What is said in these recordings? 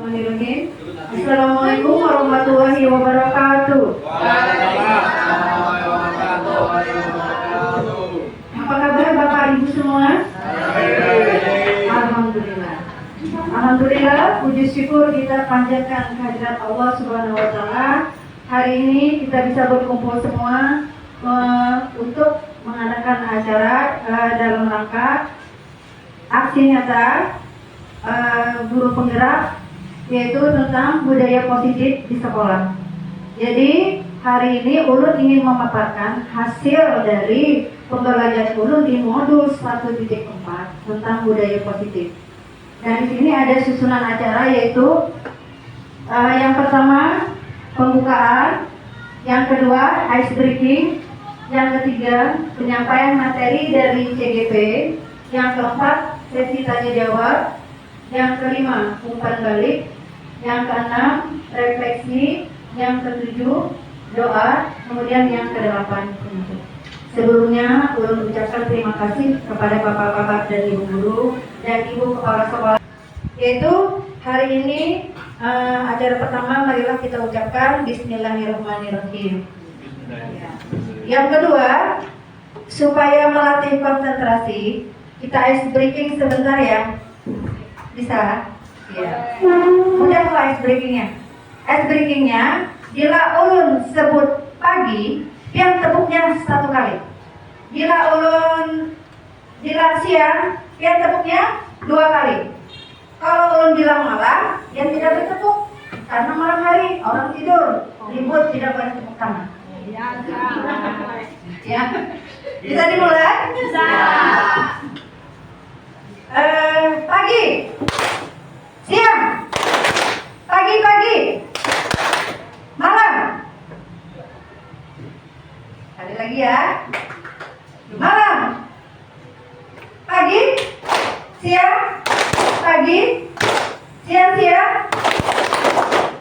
Bismillahirrahmanirrahim. Assalamualaikum warahmatullahi wabarakatuh. Apa kabar Bapak Ibu semua? Alhamdulillah. Alhamdulillah, puji syukur kita panjatkan kehadirat Allah Subhanahu wa taala. Hari ini kita bisa berkumpul semua untuk mengadakan acara dalam rangka aksi nyata guru penggerak, yaitu tentang budaya positif di sekolah. Jadi hari ini Ulun ingin memaparkan hasil dari pembelajaran Ulun di modul 1.4 tentang budaya positif. Dan di sini ada susunan acara, yaitu yang pertama pembukaan, yang kedua ice breaking, yang ketiga penyampaian materi dari CGP, yang keempat sesi tanya jawab, yang kelima umpan balik, yang keenam refleksi, yang ketujuh doa, kemudian yang kedelapan penutup. Sebelumnya ulun ucapkan terima kasih kepada bapak-bapak dan ibu guru dan ibu kepala sekolah. Yaitu hari ini acara pertama, marilah kita ucapkan Bismillahirrahmanirrahim. Yang kedua, supaya melatih konsentrasi, kita ice breaking sebentar ya. Bisa? Ya. Mudah kalau ice breakingnya. Ice breakingnya, bila ulun sebut pagi, yang tepuknya 1 kali. Bila ulun bilang siang, yang tepuknya 2 kali. Kalau ulun bilang malam, yang tidak bertepuk. Karena malam hari orang tidur, ribut, tidak boleh tepuk tangan. Ya. Bisa dimulai? Bisa. Pagi, siang, pagi, malam. Kali lagi ya. Malam, pagi, siang,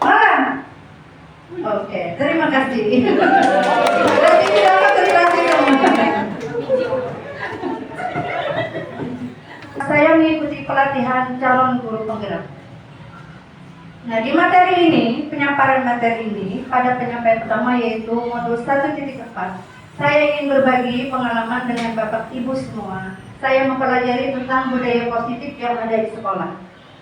malam. Oke, terima kasih. Berarti tidak konsentrasi kamu. Saya mengikuti pelatihan calon guru penggerak. Nah, di materi ini, penyampaian materi ini, pada penyampaian pertama yaitu modul 1.4, saya ingin berbagi pengalaman dengan Bapak Ibu semua. Saya mempelajari tentang budaya positif yang ada di sekolah,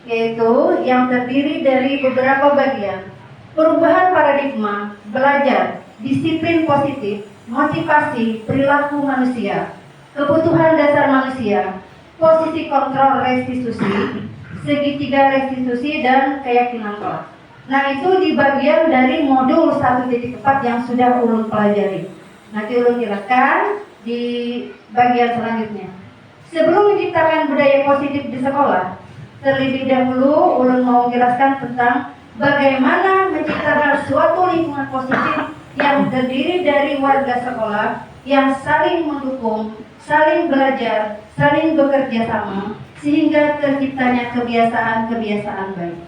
yaitu yang terdiri dari beberapa bagian: perubahan paradigma, belajar, disiplin positif, motivasi, perilaku manusia, kebutuhan dasar manusia, posisi kontrol restitusi, segitiga restitusi, dan keyakinan kelas. Nah, itu di bagian dari modul 1.4 yang sudah ulun pelajari. Nanti ulun jelaskan di bagian selanjutnya. Sebelum menciptakan budaya positif di sekolah, terlebih dahulu ulun mau menjelaskan tentang bagaimana menciptakan suatu lingkungan positif yang terdiri dari warga sekolah yang saling mendukung, saling belajar, saling bekerja sama, sehingga terciptanya kebiasaan-kebiasaan baik.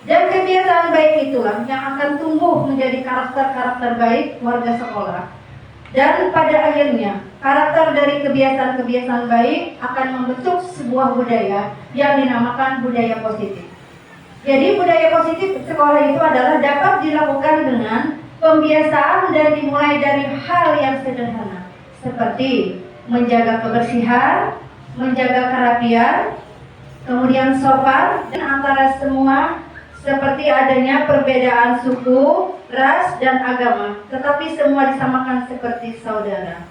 Dan kebiasaan baik itulah yang akan tumbuh menjadi karakter-karakter baik warga sekolah. Dan pada akhirnya, karakter dari kebiasaan-kebiasaan baik akan membentuk sebuah budaya yang dinamakan budaya positif. Jadi budaya positif sekolah itu adalah dapat dilakukan dengan pembiasaan dan dimulai dari hal yang sederhana, seperti menjaga kebersihan, menjaga kerapian, kemudian sopan dan antara semua, seperti adanya perbedaan suku, ras, dan agama, tetapi semua disamakan seperti saudara.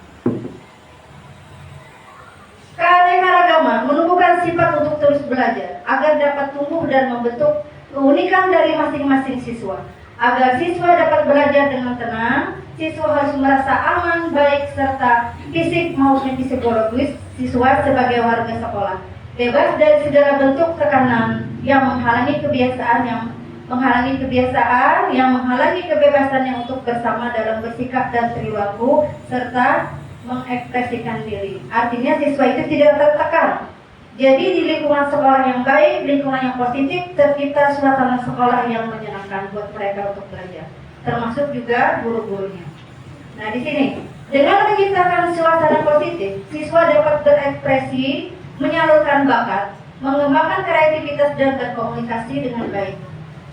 Keanekaragaman menumbuhkan sifat untuk terus belajar agar dapat tumbuh dan membentuk keunikan dari masing-masing siswa. Agar siswa dapat belajar dengan tenang, siswa harus merasa aman, baik serta fisik maupun psikologis siswa sebagai warga sekolah, bebas dari segala bentuk tekanan yang menghalangi kebiasaan, yang menghalangi kebebasannya untuk bersama dalam bersikap dan perilaku serta mengekspresikan diri. Artinya siswa itu tidak tertekan. Jadi di lingkungan sekolah yang baik, lingkungan yang positif, tercipta suasana sekolah yang menyenangkan buat mereka untuk belajar, termasuk juga guru-gurunya. Nah, di sini dengan menciptakan suasana positif, siswa dapat berekspresi, menyalurkan bakat, mengembangkan kreativitas dan berkomunikasi dengan baik.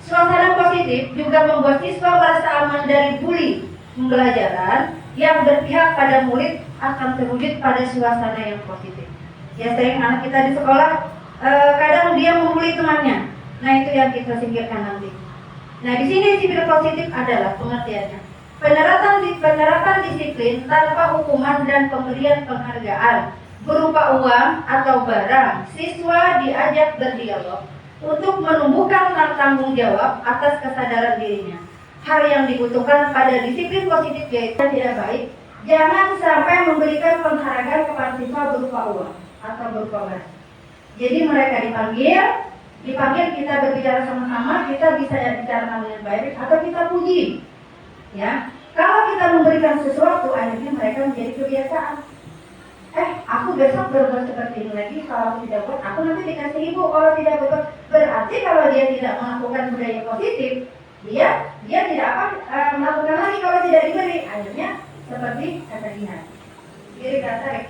Suasana positif juga membuat siswa merasa aman dari bully pembelajaran yang berpihak pada murid akan terwujud pada suasana yang positif. Ya, sering anak kita di sekolah kadang dia membuli temannya. Nah, itu yang kita singkirkan nanti. Nah, di sini sipil positif adalah pengertiannya penerapan disiplin tanpa hukuman dan pemberian penghargaan berupa uang atau barang. Siswa diajak berdialog untuk menumbuhkan tanggung jawab atas kesadaran dirinya. Hal yang dibutuhkan pada disiplin positif yaitu tidak baik. Jangan sampai memberikan penghargaan kepada siswa berupa uang atau berupa barang. Jadi mereka dipanggil kita berbicara sama-sama, kita bisa bicara dengan baik atau kita puji. Ya, kalau kita memberikan sesuatu, akhirnya mereka menjadi kebiasaan. Aku besok berbuat seperti ini lagi. Kalau tidak buat, aku nanti dikasih ibu. Kalau tidak berbuat, berarti kalau dia tidak melakukan budaya positif, dia tidak akan melakukan lagi kalau tidak diberi. Akhirnya seperti kata Dina, diri tarik.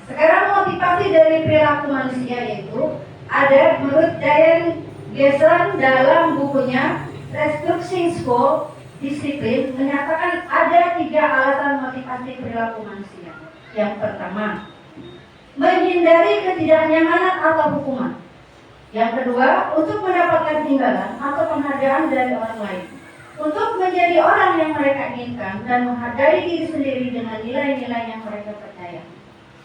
Sekarang motivasi dari perilaku manusia yaitu ada menurut Diane Gesson dalam bukunya Restructuring School Disiplin menyatakan ada 3 alasan motivasi perilaku manusia. Yang pertama, menghindari ketidaknyamanan atau hukuman. Yang kedua, untuk mendapatkan imbalan atau penghargaan dari orang lain. Untuk menjadi orang yang mereka inginkan dan menghargai diri sendiri dengan nilai-nilai yang mereka percaya.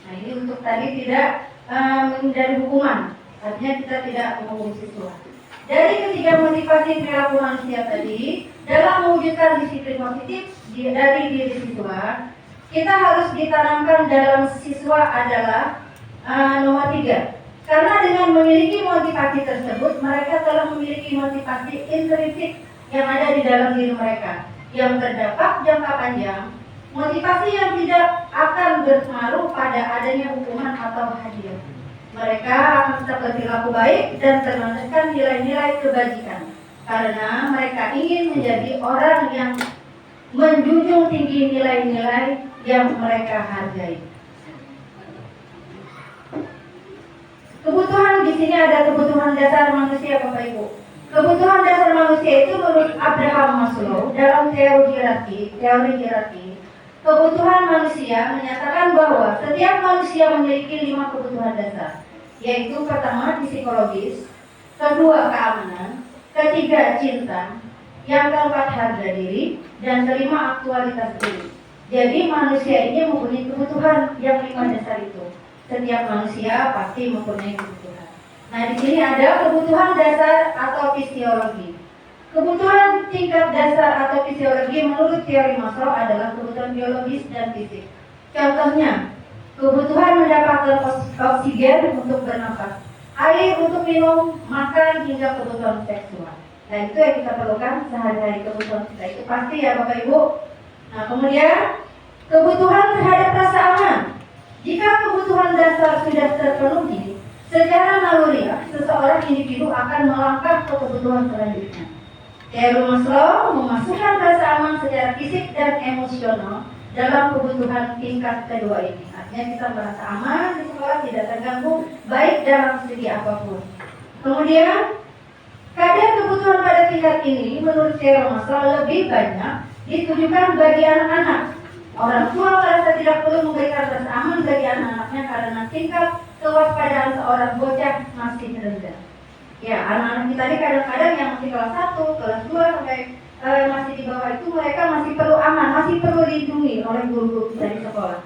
Nah, ini untuk tadi tidak menghindari hukuman. Artinya kita tidak menghukum siswa. Dari ketiga motivasi perilaku manusia tadi, dalam mewujudkan disiplin positif dari diri siswa, kita harus ditanamkan dalam siswa adalah nomor 3. Karena dengan memiliki motivasi tersebut, mereka telah memiliki motivasi intrinsik yang ada di dalam diri mereka, yang berdampak jangka panjang, motivasi yang tidak akan berpengaruh pada adanya hukuman atau hadiah. Mereka akan tetap berperilaku baik dan terlandaskan nilai-nilai kebajikan karena mereka ingin menjadi orang yang menjunjung tinggi nilai-nilai yang mereka hargai. Kebutuhan di sini ada kebutuhan dasar manusia, Bapak Ibu. Kebutuhan dasar manusia itu menurut Abraham Maslow dalam teori hierarki. Kebutuhan manusia menyatakan bahwa setiap manusia memiliki 5 kebutuhan dasar, yaitu pertama psikologis, kedua keamanan, ketiga cinta, yang keempat harga diri, dan kelima aktualitas diri. Jadi manusia ini mempunyai kebutuhan yang 5 dasar itu. Setiap manusia pasti mempunyai kebutuhan. Nah, di sini ada kebutuhan dasar atau fisiologi. Kebutuhan tingkat dasar atau fisiologi menurut teori Maslow adalah kebutuhan biologis dan fisik. Contohnya, kebutuhan mendapatkan oksigen untuk bernafas, air untuk minum, makan, hingga kebutuhan seksual. Nah, itu yang kita perlukan sehari-hari, kebutuhan kita itu pasti ya Bapak Ibu. Nah, kemudian kebutuhan terhadap rasa aman. Jika kebutuhan dasar sudah terpenuhi, secara naluriah seseorang individu akan melangkah ke kebutuhan selanjutnya. Teori Maslow memasukkan rasa aman secara fisik dan emosional dalam kebutuhan tingkat kedua ini. Artinya kita merasa aman di sekolah, tidak terganggu baik dalam segi apapun. Kemudian kadar kebutuhan pada tingkat ini menurut teori Maslow lebih banyak ditujukan bagi anak-anak. Orang tua merasa tidak perlu memberikan rasa aman bagi anak-anaknya karena tingkat kewaspadaan seorang bocah masih rendah. Ya, anak-anak kita ini kadang-kadang yang masih kelas 1, kelas 2 sampai masih di bawah itu mereka masih perlu aman, masih perlu dilindungi oleh guru-guru kita di sekolah.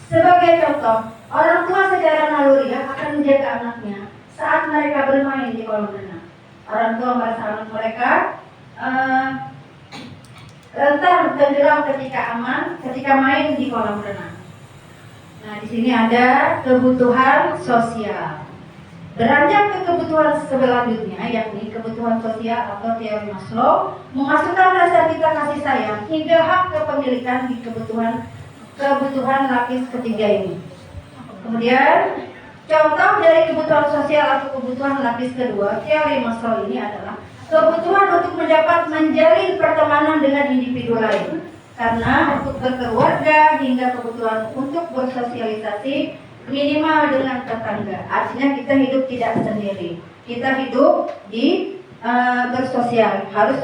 Sebagai contoh, orang tua secara naluriah akan menjaga anaknya saat mereka bermain di kolam renang. Orang tua merasa anak mereka rentan tenggelam ketika main di kolam renang. Nah, di sini ada kebutuhan sosial. Beranjak ke kebutuhan selanjutnya, yakni kebutuhan sosial atau teori Maslow, memasukkan rasa cinta kasih sayang hingga hak kepemilikan di kebutuhan lapis ketiga ini. Kemudian, contoh dari kebutuhan sosial atau kebutuhan lapis kedua, teori Maslow ini adalah kebutuhan untuk menjalin pertemanan dengan individu lain. Karena untuk berkeluarga hingga kebutuhan untuk bersosialisasi minimal dengan tetangga. Artinya kita hidup tidak sendiri. Kita hidup di bersosial, harus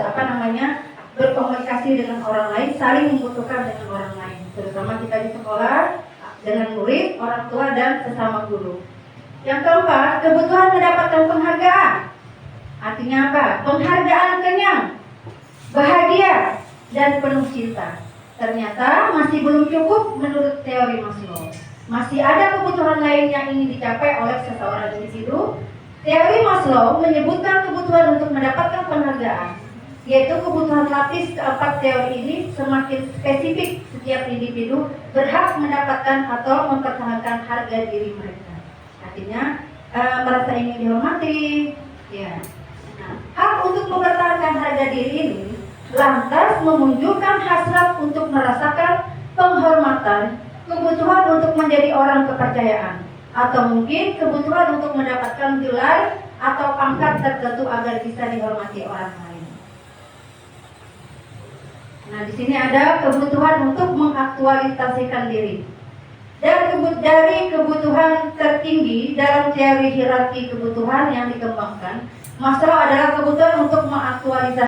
berkomunikasi dengan orang lain, saling membutuhkan dengan orang lain. Terutama kita di sekolah dengan murid, orang tua dan sesama guru. Yang keempat, kebutuhan mendapatkan penghargaan. Artinya apa? Penghargaan kenyang, bahagia, dan penuh cinta. Ternyata masih belum cukup menurut teori Maslow. Masih ada kebutuhan lain yang ingin dicapai oleh seseorang individu. Teori Maslow menyebutkan kebutuhan untuk mendapatkan penghargaan, yaitu kebutuhan lapis keempat teori ini semakin spesifik. Setiap individu berhak mendapatkan atau mempertahankan harga diri mereka. Artinya merasa ingin dihormati, ya. Hak untuk mempertahankan harga diri ini lantas memunculkan hasrat untuk merasakan penghormatan, kebutuhan untuk menjadi orang kepercayaan, atau mungkin kebutuhan untuk mendapatkan gelar atau pangkat tertentu agar bisa dihormati orang lain. Nah, di sini ada kebutuhan untuk mengaktualisasikan diri. Dan dari kebutuhan tertinggi dalam teori hierarki kebutuhan yang dikembangkan, Maslow adalah kebutuhan untuk mengaktualisasikan